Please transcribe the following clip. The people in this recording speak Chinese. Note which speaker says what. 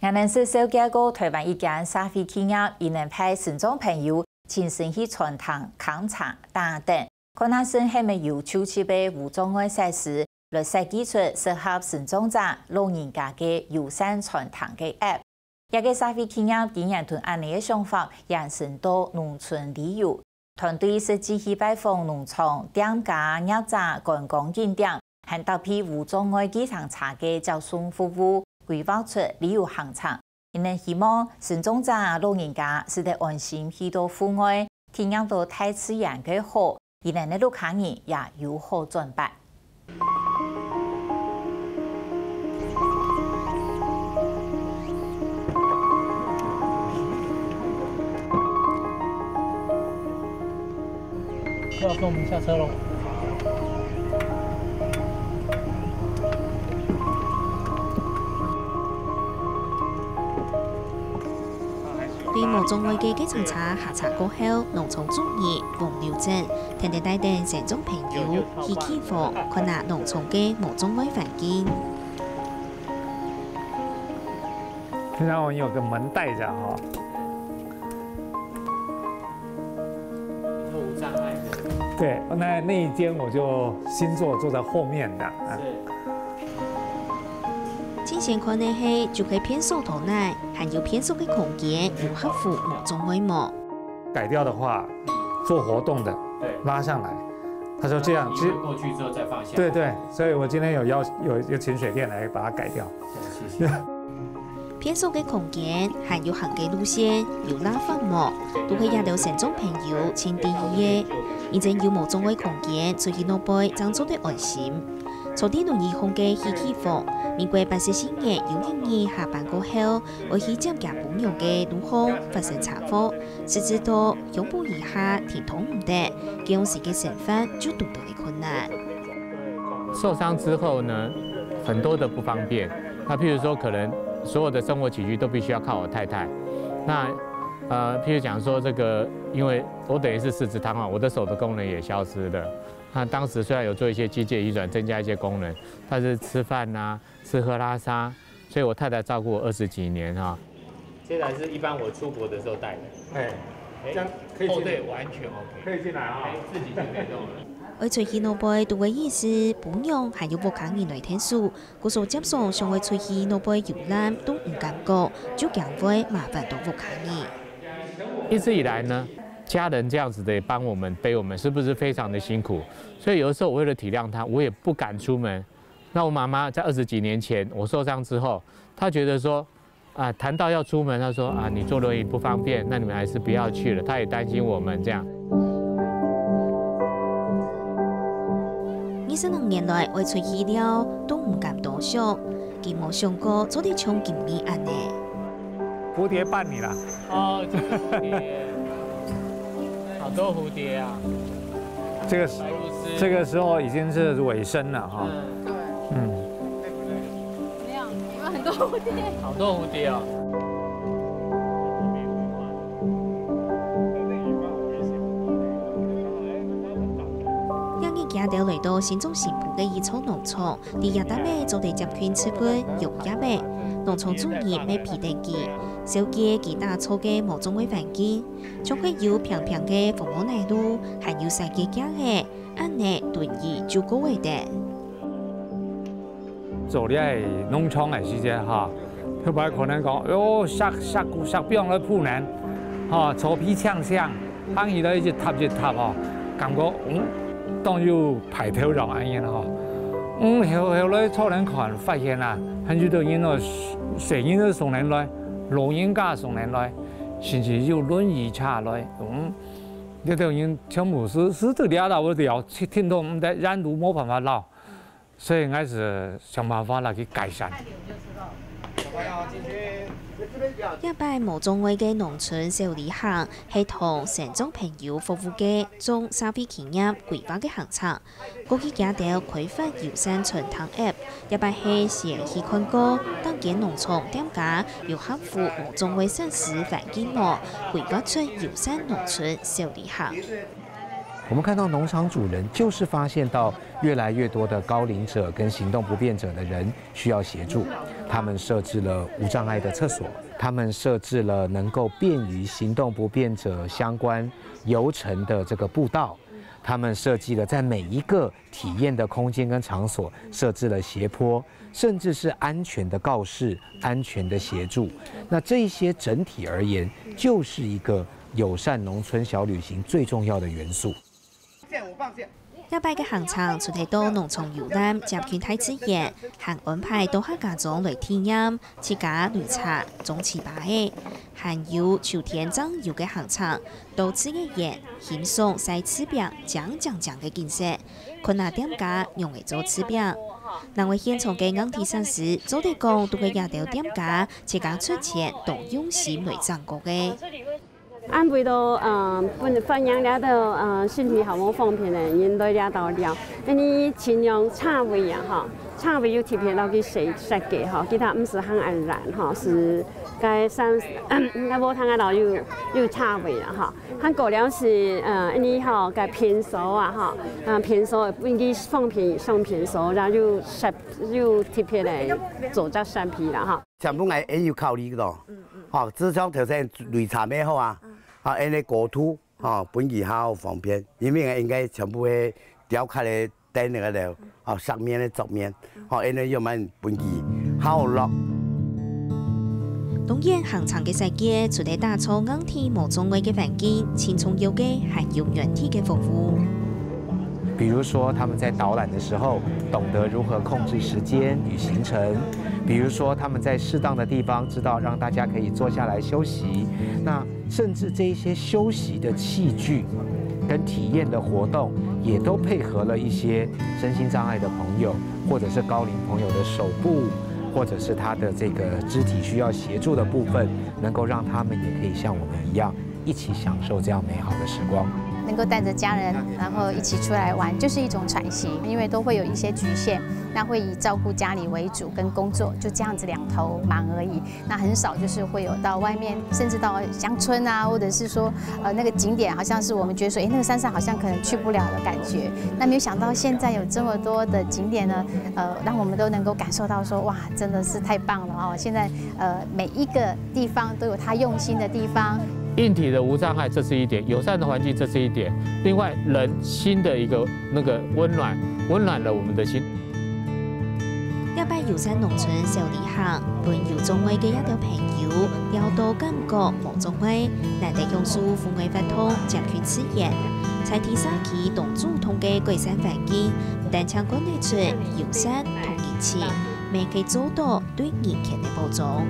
Speaker 1: 我们是小家个台湾一间社会企业，伊能派群众朋友亲身去传堂、考察等等，看那是系咪有秋季的无障碍设施，来设计出适合群众者、老人家嘅友善传堂嘅 App。一个社会企业竟然同安尼嘅想法延伸到农村旅游，团队设计去拜访农场、店家、业者、观光景点，还搭配无障碍机场车嘅交通服务。规划出旅游行程，因能希望群众者、老人家是得安心去到户外，体验到大自然嘅好，因能的路客人也有好转办。
Speaker 2: 要跟我们下车喽。
Speaker 3: 对无障碍嘅计程车下车过后，农场主任王廖正天天带领群众朋友去启发看下农场嘅无障碍环境。
Speaker 4: 现在我们有个门带着哈，
Speaker 2: 无障碍的。
Speaker 4: 对，那一间我就新坐在后面的。
Speaker 3: 之前看的是就可以偏瘦头奶，还有偏瘦的空间，有合乎无障碍模。
Speaker 4: 改掉的话，做活动的，拉上来，他说这样，
Speaker 2: 移过去之后再放下。
Speaker 4: 对对，所以我今天有请水电来把它改掉。
Speaker 2: 谢谢。
Speaker 3: 偏瘦的空间，还有行嘅路线，有拉法模，都可以让到群众朋友亲第一嘅。而且有无障碍空间，所以老辈增做的安心。从啲农业空嘅去启发，民国80些年有一年下班过后，我去参加朋友嘅路后发生车祸，谁知道拥抱一下挺痛唔得，这样时嘅身份就遇到嘅困难。
Speaker 5: 受伤之后呢，很多的不方便。那譬如说，可能所有的生活起居都必须要靠我太太。那譬如讲说这个，因为我等于是四肢瘫痪，我的手的功能也消失了。那当时虽然有做一些机械移转，增加一些功能，但是吃饭啊、吃喝拉撒，所以我太太照顾我20几年哈。
Speaker 2: 这台是一般我出国的时候带的。
Speaker 4: 哎，这样可以进来，
Speaker 2: 对，完全 OK，
Speaker 4: 可以进来啊，
Speaker 2: 自己就可以动了。
Speaker 3: 而出去老辈都嘅意思，不用还有无客人来听书，故所接受想为出去老辈游览都唔敢过，就惊会麻烦到无客人。
Speaker 5: 一直以来呢，家人这样子的帮我们背我们，是不是非常的辛苦？所以有的时候我为了体谅他，我也不敢出门。那我妈妈在20几年前我受伤之后，她觉得说，谈到要出门，她说你坐轮椅不方便，那你们还是不要去了。她也担心我们这样。
Speaker 3: 22年来，我出去了都唔敢多想，佢冇想过做啲像今年安尼。
Speaker 4: 蝴蝶伴你啦。
Speaker 2: 哦，这个蝴蝶，好多蝴蝶啊。
Speaker 4: 这个时候已经是尾声了哈。
Speaker 6: 对。怎么样？有很多蝴蝶。
Speaker 2: 好多蝴蝶哦。
Speaker 3: 行到来到新中新埔嘅宜草农场，第一单尾就地集群出军用一尾，农场主任咩批定记，小姐其他错嘅无障碍环境，仲会有平平嘅父母奶路，还有世界家嘅，安尼轮椅就够会的。
Speaker 4: 做咧农场嘅时间哈，佢不可能讲哟杀病来扑人，哈草皮呛向，行起来一塌哈，感觉当有排头肉安样哈，后来超人看发现啦，很多人咯，成人都送人来，老人家送人来，甚至有轮椅车来，呢啲人全部是这里老的了，听到唔得，人都冇办法老，所以还是想办法来去改善。
Speaker 3: 一摆无障碍嘅农村小旅行，系同城中朋友服务嘅中社会企业规划嘅行程。过去行到开发友善传堂 App， 一摆系先去看过当地农场店家有合乎无障碍设施环境模，规划出友善农村小旅行。
Speaker 7: 我们看到农场主人就是发现到越来越多的高龄者跟行动不便者的人需要协助，他们设置了无障碍的厕所，他们设置了能够便于行动不便者相关游程的这个步道，他们设计了在每一个体验的空间跟场所设置了斜坡，甚至是安全的告示、安全的协助。那这一些整体而言，就是一个友善农村小旅行最重要的元素。
Speaker 3: 一摆嘅行程除提到农場遊覽、集團睇資源，還安排多客家長來體驗自家旅程、種糍粑嘅，還有秋天醬油嘅行程，到此嘅人輕鬆曬糍粑、講嘅景色，困難店家用嚟做糍粑。人為現場嘅硬體設施，做地講都會引導店家自家出錢，動用心嚟掌握嘅。
Speaker 8: 安排到分享了到身體好冇方便的，應對了到了，因為盡量差位啊哈，差位又特別到去設計哈，其他唔是很安然哈，是該應該無通個到又差位啦哈，佢過了是因為哈該偏熟啊哈，偏熟應該放便上偏熟，然後又特別嚟做隻設計啦哈。
Speaker 9: 全部係要考慮嘅，嚇，至少頭先雷查咩好啊？啊，因為過土本地較方便，因為應該全部係雕刻嚟釘那個了，側面嘅側面，因為要問本地較落。
Speaker 3: 當然，行程嘅設計除咗打造硬體無障礙嘅環境，輕鬆有嘅還有軟體嘅服務。
Speaker 7: 比如說，他們在導覽的時候，懂得如何控制時間與行程；比如說，他們在適當的地方知道讓大家可以坐下來休息。那甚至這一些休息的器具跟體驗的活動，也都配合了一些身心障礙的朋友，或者是高齡朋友的手部，或者是他的這個肢體需要協助的部分，能夠讓他們也可以像我們一樣，一起享受這樣美好的時光。
Speaker 6: 能夠帶着家人，然後一起出來玩，就是一種喘息。因為都會有一些局限，那會以照顧家裡為主，跟工作就這樣子兩頭忙而已。那很少就是會有到外面，甚至到鄉村啊，或者是說那個景點，好像是我們覺得說，那個山上好像可能去不了的感覺。那沒有想到現在有這麼多的景點呢，讓我們都能夠感受到說，哇，真的是太棒了哦！現在每一個地方都有他用心的地方。
Speaker 5: 硬體的無障礙，這是一點；友善的環境，這是一點。另外，人心的一個那個溫暖了我們的心。
Speaker 3: 一擺友善農村小旅行，伴有障礙嘅一條朋友，聊到感覺無障礙，難得用書戶外活動，集團資源，在第三期同主通嘅改善環境，但強觀得出友善同義氣，未可以做到對人權嘅保障。